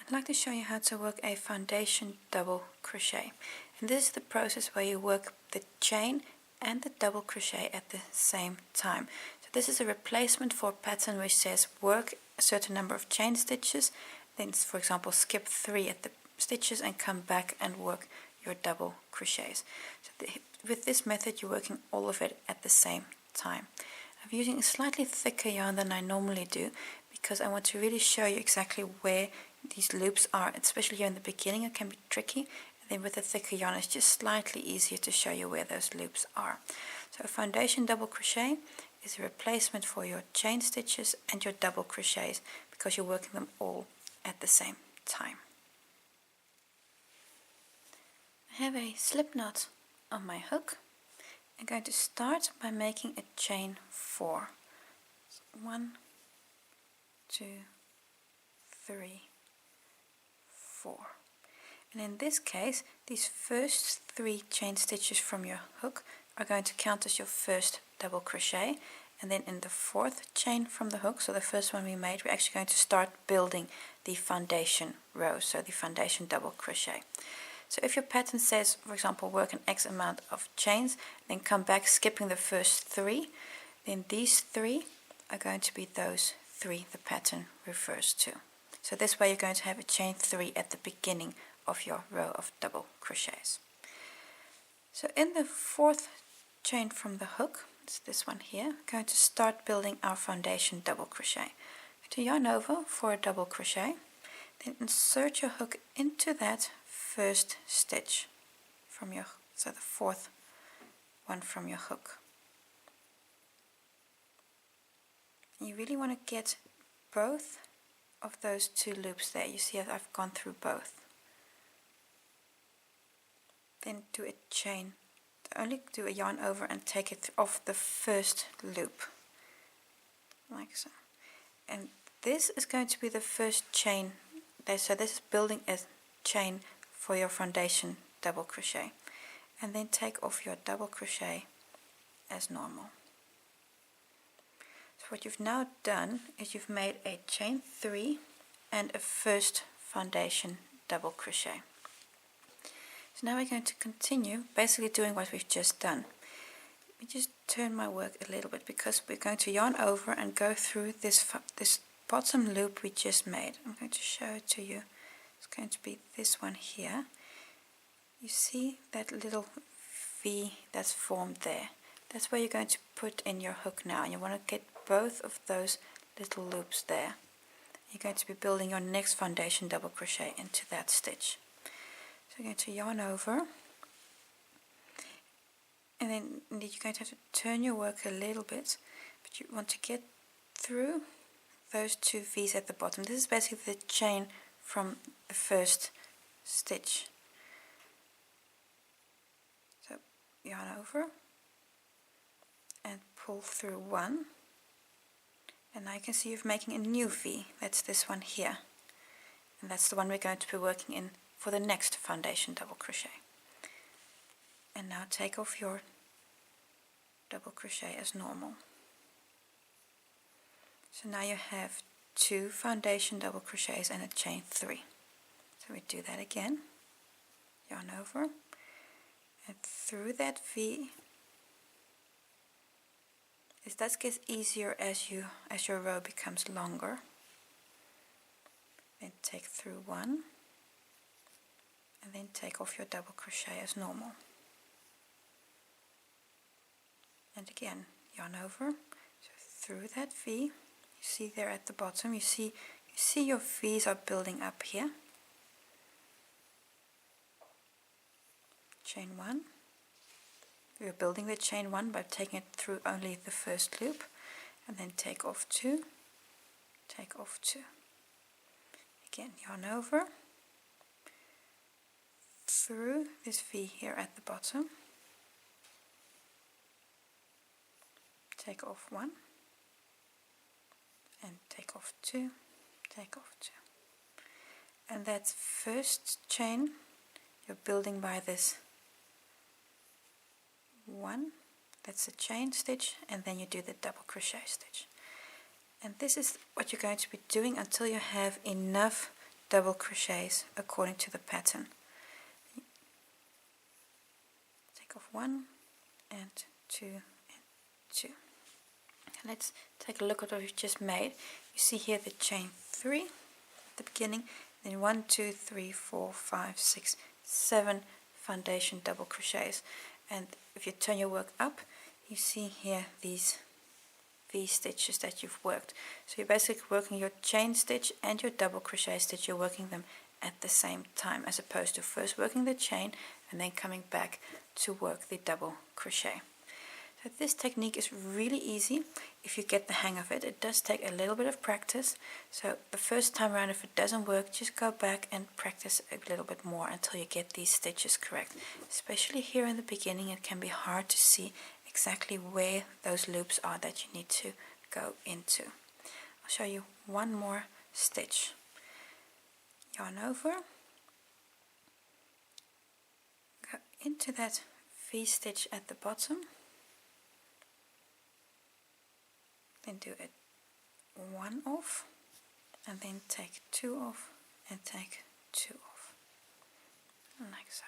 I'd like to show you how to work a foundation double crochet, and this is the process where you work the chain and the double crochet at the same time. So this is a replacement for a pattern which says work a certain number of chain stitches, then for example skip 3 at the stitches and come back and work your double crochets. So with this method you're working all of it at the same time. I'm using a slightly thicker yarn than I normally do because I want to really show you exactly where these loops are, especially here in the beginning. It can be tricky, and then with the thicker yarn it's just slightly easier to show you where those loops are. So a foundation double crochet is a replacement for your chain stitches and your double crochets because you're working them all at the same time. I have a slip knot on my hook. I'm going to start by making a chain 4. So 1, 2, 3, 4. And in this case, these first 3 chain stitches from your hook are going to count as your first double crochet, and then in the 4th chain from the hook, so the first one we made, we're actually going to start building the foundation row, so the foundation double crochet. So if your pattern says, for example, work an X amount of chains, then come back skipping the first 3, then these 3 are going to be those 3 the pattern refers to. So this way you're going to have a chain 3 at the beginning of your row of double crochets. So in the 4th chain from the hook, it's this one here, we're going to start building our foundation double crochet. To yarn over for a double crochet, then insert your hook into that first stitch from your, so the 4th one from your hook. You really want to get both of those 2 loops there. You see I've gone through both. Then do a chain, only do a yarn over and take it off the first loop, like so. And this is going to be the first chain there, so this is building a chain for your foundation double crochet, and then take off your double crochet as normal. So what you've now done is you've made a chain 3 and a first foundation double crochet. So now we're going to continue basically doing what we've just done. Let me just turn my work a little bit because we're going to yarn over and go through this bottom loop we just made. I'm going to show it to you. It's going to be this one here. You see that little V that's formed there? That's where you're going to put in your hook now, and you want to get both of those little loops there. You're going to be building your next foundation double crochet into that stitch. So you're going to yarn over, and then indeed you're going to have to turn your work a little bit, but you want to get through those 2 V's at the bottom. This is basically the chain from the first stitch. So yarn over and pull through 1, and now you can see you're making a new V. That's this one here, and that's the one we're going to be working in for the next foundation double crochet. And now take off your double crochet as normal. So now you have 2 foundation double crochets and a chain 3. So we do that again, yarn over, and through that V. This does get easier as your row becomes longer. Then take through 1, and then take off your double crochet as normal. And again, yarn over, so through that V. You see there at the bottom, you see your V's are building up here. Chain 1. We're building the chain 1 by taking it through only the first loop, and then take off 2, take off 2. Again, yarn over, through this V here at the bottom, take off 1, and take off 2, take off 2. And that first chain you're building by this 1, that's a chain stitch, and then you do the double crochet stitch. And this is what you're going to be doing until you have enough double crochets according to the pattern. Take off 1 and 2 and 2. Let's take a look at what we've just made. You see here the chain 3 at the beginning, then 1, 2, 3, 4, 5, 6, 7 foundation double crochets. And if you turn your work up, you see here these stitches that you've worked. So you're basically working your chain stitch and your double crochet stitch. You're working them at the same time, as opposed to first working the chain and then coming back to work the double crochet. So this technique is really easy if you get the hang of it. It does take a little bit of practice, so the first time around, if it doesn't work, just go back and practice a little bit more until you get these stitches correct. Especially here in the beginning, it can be hard to see exactly where those loops are that you need to go into. I'll show you one more stitch. Yarn over, go into that V stitch at the bottom, then do it 1 off, and then take 2 off and take 2 off, like so.